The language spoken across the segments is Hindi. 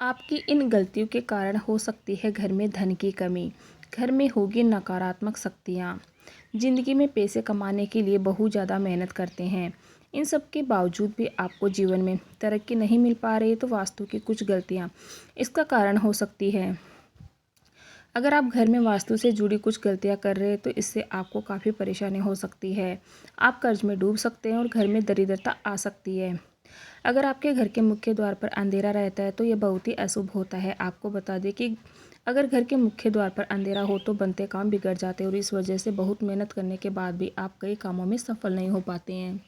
आपकी इन गलतियों के कारण हो सकती है घर में धन की कमी, घर में होगी नकारात्मक शक्तियाँ। ज़िंदगी में पैसे कमाने के लिए बहुत ज़्यादा मेहनत करते हैं। इन सब के बावजूद भी आपको जीवन में तरक्की नहीं मिल पा रही तो वास्तु की कुछ गलतियाँ इसका कारण हो सकती है। अगर आप घर में वास्तु से जुड़ी कुछ गलतियाँ कर रहे हैं तो इससे आपको काफ़ी परेशानी हो सकती है। आप कर्ज में डूब सकते हैं और घर में दरिद्रता आ सकती है। अगर आपके घर के मुख्य द्वार पर अंधेरा रहता है तो यह बहुत ही अशुभ होता है। आपको बता दें कि अगर घर के मुख्य द्वार पर अंधेरा हो तो बनते काम बिगड़ जाते हैं और इस वजह से बहुत मेहनत करने के बाद भी आप कई कामों में सफल नहीं हो पाते हैं।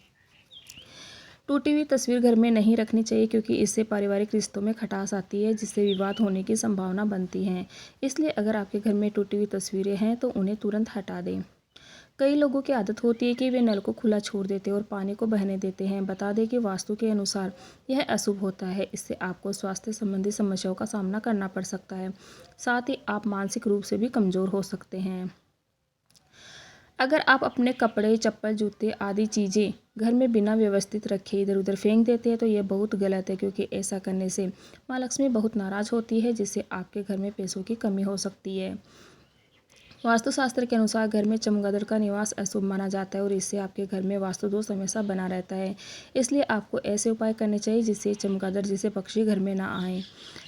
टूटी हुई तस्वीर घर में नहीं रखनी चाहिए क्योंकि इससे पारिवारिक रिश्तों में खटास आती है जिससे विवाद होने की संभावना बनती है। इसलिए अगर आपके घर में टूटी हुई तस्वीरें हैं तो उन्हें तुरंत हटा दें। कई लोगों की आदत होती है कि वे नल को खुला छोड़ देते हैं और पानी को बहने देते हैं। बता दें कि वास्तु के अनुसार यह अशुभ होता है। इससे आपको स्वास्थ्य संबंधी समस्याओं का सामना करना पड़ सकता है। साथ ही आप मानसिक रूप से भी कमज़ोर हो सकते हैं। अगर आप अपने कपड़े, चप्पल, जूते आदि चीज़ें घर में बिना व्यवस्थित रखे इधर उधर फेंक देते हैं तो यह बहुत गलत है क्योंकि ऐसा करने से माँ लक्ष्मी बहुत नाराज़ होती है जिससे आपके घर में पैसों की कमी हो सकती है। वास्तुशास्त्र के अनुसार घर में चमगादड़ का निवास अशुभ माना जाता है और इससे आपके घर में वास्तु दोष हमेशा बना रहता है। इसलिए आपको ऐसे उपाय करने चाहिए जिससे चमगादड़ जैसे पक्षी घर में ना आए।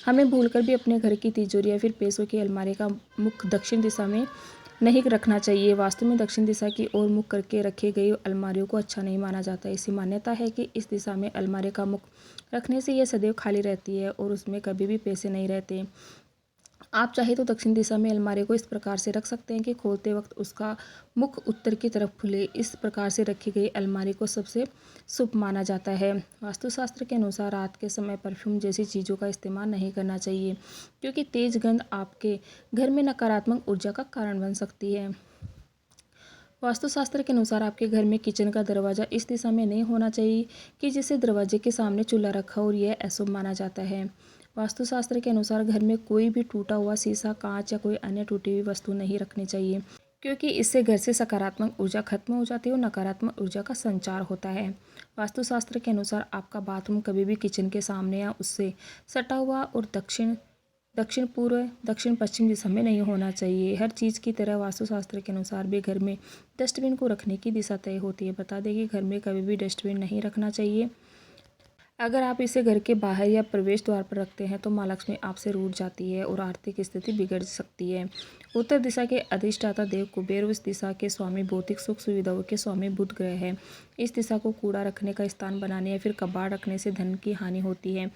हमें भूलकर भी अपने घर की तिजोरी या फिर पैसों की अलमारी का मुख दक्षिण दिशा में नहीं रखना चाहिए। वास्तु में दक्षिण दिशा की ओर मुख करके रखी गई अलमारियों को अच्छा नहीं माना जाता। ऐसी मान्यता है कि इस दिशा में अलमारी का मुख रखने से यह सदैव खाली रहती है और उसमें कभी भी पैसे नहीं रहते। आप चाहे तो दक्षिण दिशा में अलमारी को इस प्रकार से रख सकते हैं कि खोलते वक्त उसका मुख उत्तर की तरफ खुले। इस प्रकार से रखी गई अलमारी को सबसे शुभ माना जाता है। वास्तुशास्त्र के अनुसार रात के समय परफ्यूम जैसी चीज़ों का इस्तेमाल नहीं करना चाहिए क्योंकि तेज गंध आपके घर में नकारात्मक ऊर्जा का कारण बन सकती है। वास्तुशास्त्र के अनुसार आपके घर में किचन का दरवाज़ा इस दिशा में नहीं होना चाहिए कि जिससे दरवाजे के सामने चूल्हा रखा और यह अशुभ माना जाता है। वास्तुशास्त्र के अनुसार घर में कोई भी टूटा हुआ शीशा, कांच या कोई अन्य टूटी हुई वस्तु नहीं रखनी चाहिए क्योंकि इससे घर से सकारात्मक ऊर्जा खत्म हो जाती है और नकारात्मक ऊर्जा का संचार होता है। वास्तुशास्त्र के अनुसार आपका बाथरूम कभी भी किचन के सामने या उससे सटा हुआ और दक्षिण पूर्व, दक्षिण पश्चिम दिशा में नहीं होना चाहिए। हर चीज़ की तरह वास्तुशास्त्र के अनुसार भी घर में डस्टबिन को रखने की दिशा तय होती है। बता दें कि घर में कभी भी डस्टबिन नहीं रखना चाहिए। अगर आप इसे घर के बाहर या प्रवेश द्वार पर रखते हैं तो माँ लक्ष्मी आपसे रूठ जाती है और आर्थिक स्थिति बिगड़ सकती है। उत्तर दिशा के अधिष्ठाता देव कुबेर उस दिशा के स्वामी भौतिक सुख सुविधाओं के स्वामी बुध ग्रह है। इस दिशा को कूड़ा रखने का स्थान बनाने या फिर कबाड़ रखने से धन की हानि होती है।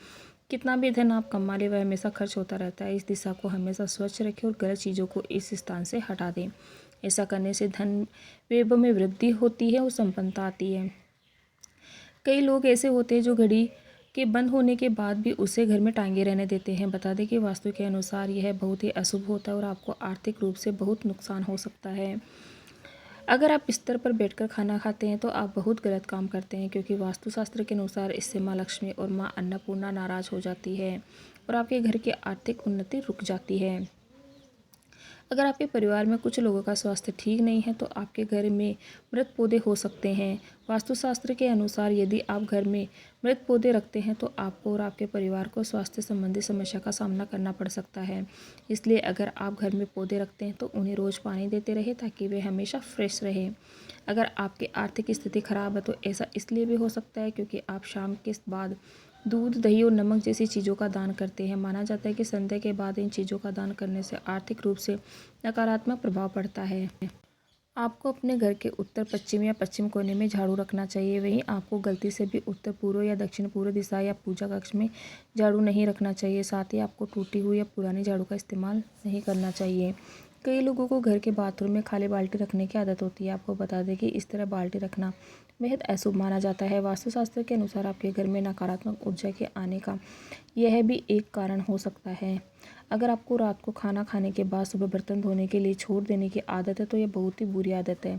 कितना भी धन आप कमा ले वह हमेशा खर्च होता रहता है। इस दिशा को हमेशा स्वच्छ रखें और गलत चीज़ों को इस स्थान से हटा दें। ऐसा करने से धन वैभव में वृद्धि होती है और संपन्नता आती है। कई लोग ऐसे होते हैं जो घड़ी के बंद होने के बाद भी उसे घर में टांगे रहने देते हैं। बता दें कि वास्तु के अनुसार यह बहुत ही अशुभ होता है और आपको आर्थिक रूप से बहुत नुकसान हो सकता है। अगर आप बिस्तर पर बैठकर खाना खाते हैं तो आप बहुत गलत काम करते हैं क्योंकि वास्तुशास्त्र के अनुसार इससे माँ लक्ष्मी और माँ अन्नपूर्णा नाराज हो जाती है और आपके घर की आर्थिक उन्नति रुक जाती है। अगर आपके परिवार में कुछ लोगों का स्वास्थ्य ठीक नहीं है तो आपके घर में मृत पौधे हो सकते हैं। वास्तुशास्त्र के अनुसार यदि आप घर में मृत पौधे रखते हैं तो आपको और आपके परिवार को स्वास्थ्य संबंधी समस्या का सामना करना पड़ सकता है। इसलिए अगर आप घर में पौधे रखते हैं तो उन्हें रोज़ पानी देते रहे ताकि वे हमेशा फ्रेश रहे। अगर आपकी आर्थिक स्थिति खराब है तो ऐसा इसलिए भी हो सकता है क्योंकि आप शाम के बाद दूध, दही और नमक जैसी चीज़ों का दान करते हैं। माना जाता है कि संध्या के बाद इन चीज़ों का दान करने से आर्थिक रूप से नकारात्मक प्रभाव पड़ता है। आपको अपने घर के उत्तर पश्चिम या पश्चिम कोने में झाड़ू रखना चाहिए। वहीं आपको गलती से भी उत्तर पूर्व या दक्षिण पूर्व दिशा या पूजा कक्ष में झाड़ू नहीं रखना चाहिए। साथ ही आपको टूटी हुई या पुरानी झाड़ू का इस्तेमाल नहीं करना चाहिए। कई लोगों को घर के बाथरूम में खाली बाल्टी रखने की आदत होती है। आपको बता दें कि इस तरह बाल्टी रखना बेहद अशुभ माना जाता है। वास्तुशास्त्र के अनुसार आपके घर में नकारात्मक ऊर्जा के आने का यह भी एक कारण हो सकता है। अगर आपको रात को खाना खाने के बाद सुबह बर्तन धोने के लिए छोड़ देने की आदत है तो यह बहुत ही बुरी आदत है।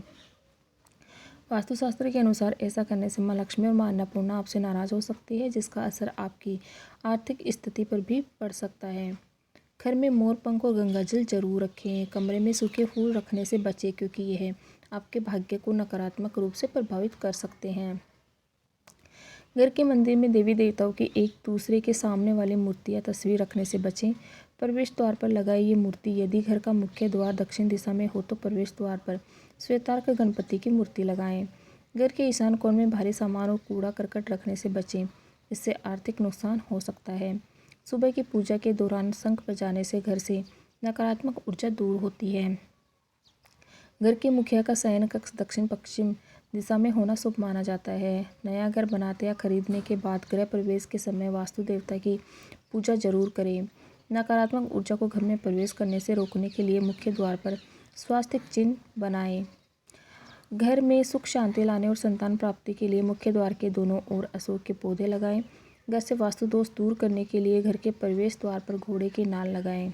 वास्तुशास्त्र के अनुसार ऐसा करने से माँ लक्ष्मी और माँ अन्नपूर्णा आपसे नाराज हो सकती है जिसका असर आपकी आर्थिक स्थिति पर भी पड़ सकता है। घर में मोर पंख और गंगाजल जरूर रखें। कमरे में सूखे फूल रखने से बचें क्योंकि यह आपके भाग्य को नकारात्मक रूप से प्रभावित कर सकते हैं। घर के मंदिर में देवी देवताओं की एक दूसरे के सामने वाली मूर्ति या तस्वीर रखने से बचें। प्रवेश द्वार पर लगाई ये मूर्ति, यदि घर का मुख्य द्वार दक्षिण दिशा में हो तो प्रवेश द्वार पर श्वेतार्क गणपति की मूर्ति लगाएं। घर के ईशान कोण में भारी सामान और कूड़ा करकट रखने से बचें, इससे आर्थिक नुकसान हो सकता है। सुबह की पूजा के दौरान शंख बजाने से घर से नकारात्मक ऊर्जा दूर होती है। घर के मुखिया का शयन कक्ष दक्षिण पश्चिम दिशा में होना शुभ माना जाता है। नया घर बनाते या खरीदने के बाद गृह प्रवेश के समय वास्तु देवता की पूजा जरूर करें। नकारात्मक ऊर्जा को घर में प्रवेश करने से रोकने के लिए मुख्य द्वार पर स्वास्तिक चिन्ह बनाएं। घर में सुख शांति लाने और संतान प्राप्ति के लिए मुख्य द्वार के दोनों ओर अशोक के पौधे लगाएं। घर से वास्तु दोष दूर करने के लिए घर के प्रवेश द्वार पर घोड़े की नाल लगाएं।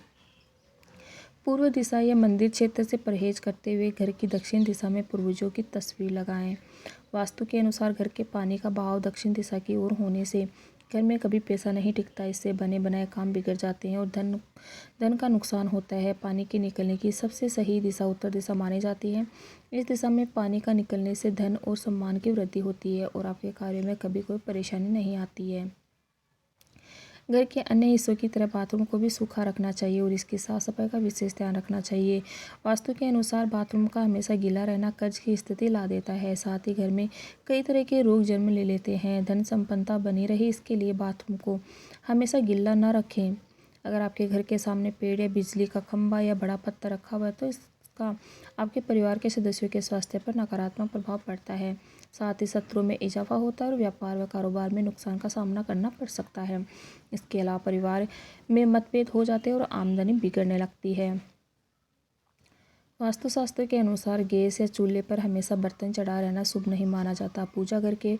पूर्व दिशा या मंदिर क्षेत्र से परहेज करते हुए घर की दक्षिण दिशा में पूर्वजों की तस्वीर लगाएं। वास्तु के अनुसार घर के पानी का बहाव दक्षिण दिशा की ओर होने से घर में कभी पैसा नहीं टिकता, इससे बने बनाए काम बिगड़ जाते हैं और धन का नुकसान होता है। पानी के निकलने की सबसे सही दिशा उत्तर दिशा मानी जाती है। इस दिशा में पानी का निकलने से धन और सम्मान की वृद्धि होती है और आपके कार्यों में कभी कोई परेशानी नहीं आती है। घर के अन्य हिस्सों की तरह बाथरूम को भी सूखा रखना चाहिए और इसकी साफ सफाई का विशेष ध्यान रखना चाहिए। वास्तु के अनुसार बाथरूम का हमेशा गीला रहना कर्ज की स्थिति ला देता है। साथ ही घर में कई तरह के रोग जन्म ले लेते हैं। धन संपन्नता बनी रहे इसके लिए बाथरूम को हमेशा गीला न रखें। अगर आपके घर के सामने पेड़ या बिजली का खंभा या बड़ा पत्थर रखा हुआ है तो इसका आपके परिवार के सदस्यों के स्वास्थ्य पर नकारात्मक प्रभाव पड़ता है। साथ ही शत्रुओं में इजाफा होता है और व्यापार व कारोबार में नुकसान का सामना करना पड़ सकता है। इसके अलावा परिवार में मतभेद हो जाते हैं और आमदनी बिगड़ने लगती है। वास्तुशास्त्र के अनुसार गैस या चूल्हे पर हमेशा बर्तन चढ़ा रहना शुभ नहीं माना जाता। पूजा घर के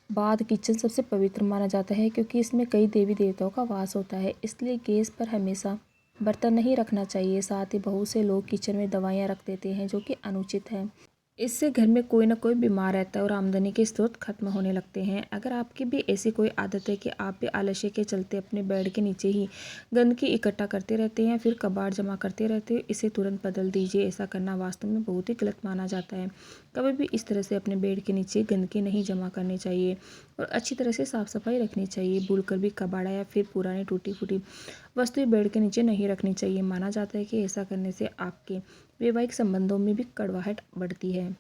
बाद किचन सबसे पवित्र माना जाता है क्योंकि इसमें कई देवी देवताओं का वास होता है, इसलिए गैस पर हमेशा बर्तन नहीं रखना चाहिए। साथ ही बहुत से लोग किचन में दवाइयाँ रख देते हैं जो कि अनुचित है। इससे घर में कोई ना कोई बीमार रहता है और आमदनी के स्रोत खत्म होने लगते हैं। अगर आपकी भी ऐसी कोई आदत है कि आप भी आलस्य के चलते अपने बेड के नीचे ही गंदगी इकट्ठा करते रहते हैं, फिर कबाड़ जमा करते रहते हैं, इसे तुरंत बदल दीजिए। ऐसा करना वास्तव में बहुत ही गलत माना जाता है। कभी भी इस तरह से अपने बेड के नीचे गंदगी नहीं जमा करनी चाहिए और अच्छी तरह से साफ सफाई रखनी चाहिए। भूलकर भी कबाड़ा या फिर पुरानी टूटी फूटी वस्तुएं बेड के नीचे नहीं रखनी चाहिए। माना जाता है कि ऐसा करने से आपके वैवाहिक संबंधों में भी कड़वाहट बढ़ती है।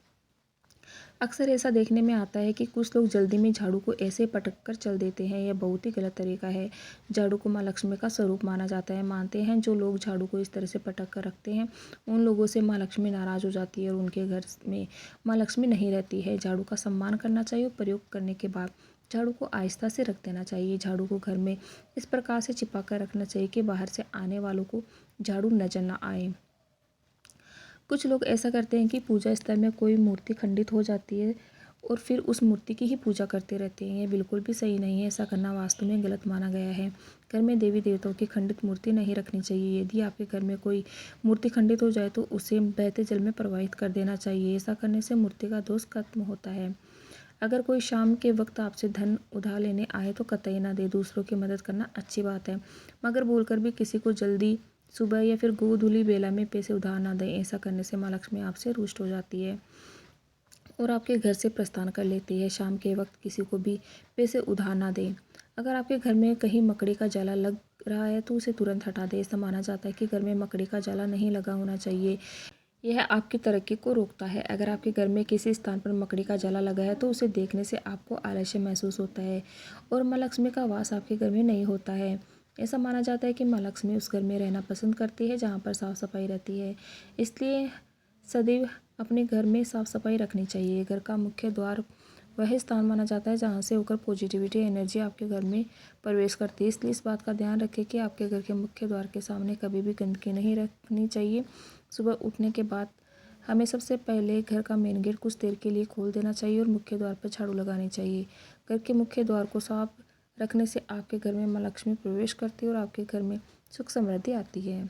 अक्सर ऐसा देखने में आता है कि कुछ लोग जल्दी में झाड़ू को ऐसे पटक कर चल देते हैं। यह बहुत ही गलत तरीका है। झाड़ू को माँ लक्ष्मी का स्वरूप माना जाता है। मानते हैं जो लोग झाड़ू को इस तरह से पटक कर रखते हैं उन लोगों से माँ लक्ष्मी नाराज हो जाती है और उनके घर में माँ लक्ष्मी नहीं रहती है। झाड़ू का सम्मान करना चाहिए और प्रयोग करने के बाद झाड़ू को आहिस्ता से रख देना चाहिए। झाड़ू को घर में इस प्रकार से चिपका कर रखना चाहिए कि बाहर से आने वालों को झाड़ू नजर न आए। कुछ लोग ऐसा करते हैं कि पूजा स्थल में कोई मूर्ति खंडित हो जाती है और फिर उस मूर्ति की ही पूजा करते रहते हैं। ये बिल्कुल भी सही नहीं है। ऐसा करना वास्तव में गलत माना गया है। घर में देवी देवताओं की खंडित मूर्ति नहीं रखनी चाहिए। यदि आपके घर में कोई मूर्ति खंडित हो जाए तो उसे बहते जल में प्रवाहित कर देना चाहिए। ऐसा करने से मूर्ति का दोष खत्म होता है। अगर कोई शाम के वक्त आपसे धन उधार लेने आए तो कतई ना दे। दूसरों की मदद करना अच्छी बात है, मगर बोलकर भी किसी को जल्दी सुबह या फिर गोधूली बेला में पैसे उधार ना दें। ऐसा करने से माँ लक्ष्मी आपसे रुष्ट हो जाती है और आपके घर से प्रस्थान कर लेती है। शाम के वक्त किसी को भी पैसे उधार ना दें। अगर आपके घर में कहीं मकड़ी का जाला लग रहा है तो उसे तुरंत हटा दें। ऐसा माना जाता है कि घर में मकड़ी का जाला नहीं लगा होना चाहिए। यह आपकी तरक्की को रोकता है। अगर आपके घर में किसी स्थान पर मकड़ी का जाला लगा है तो उसे देखने से आपको आलस्य महसूस होता है और माँ लक्ष्मी का वास आपके घर में नहीं होता है। ऐसा माना जाता है कि माँ लक्ष्मी उस घर में रहना पसंद करती है जहाँ पर साफ सफाई रहती है। इसलिए सदैव अपने घर में साफ सफाई रखनी चाहिए। घर का मुख्य द्वार वह स्थान माना जाता है जहाँ से होकर पॉजिटिविटी एनर्जी आपके घर में प्रवेश करती है। इसलिए इस बात का ध्यान रखें कि आपके घर के मुख्य द्वार के सामने कभी भी गंदगी नहीं रखनी चाहिए। सुबह उठने के बाद हमें सबसे पहले घर का मेन गेट कुछ देर के लिए खोल देना चाहिए और मुख्य द्वार पर झाड़ू लगानी चाहिए। घर के मुख्य द्वार को साफ रखने से आपके घर में माँ लक्ष्मी प्रवेश करती है और आपके घर में सुख समृद्धि आती है।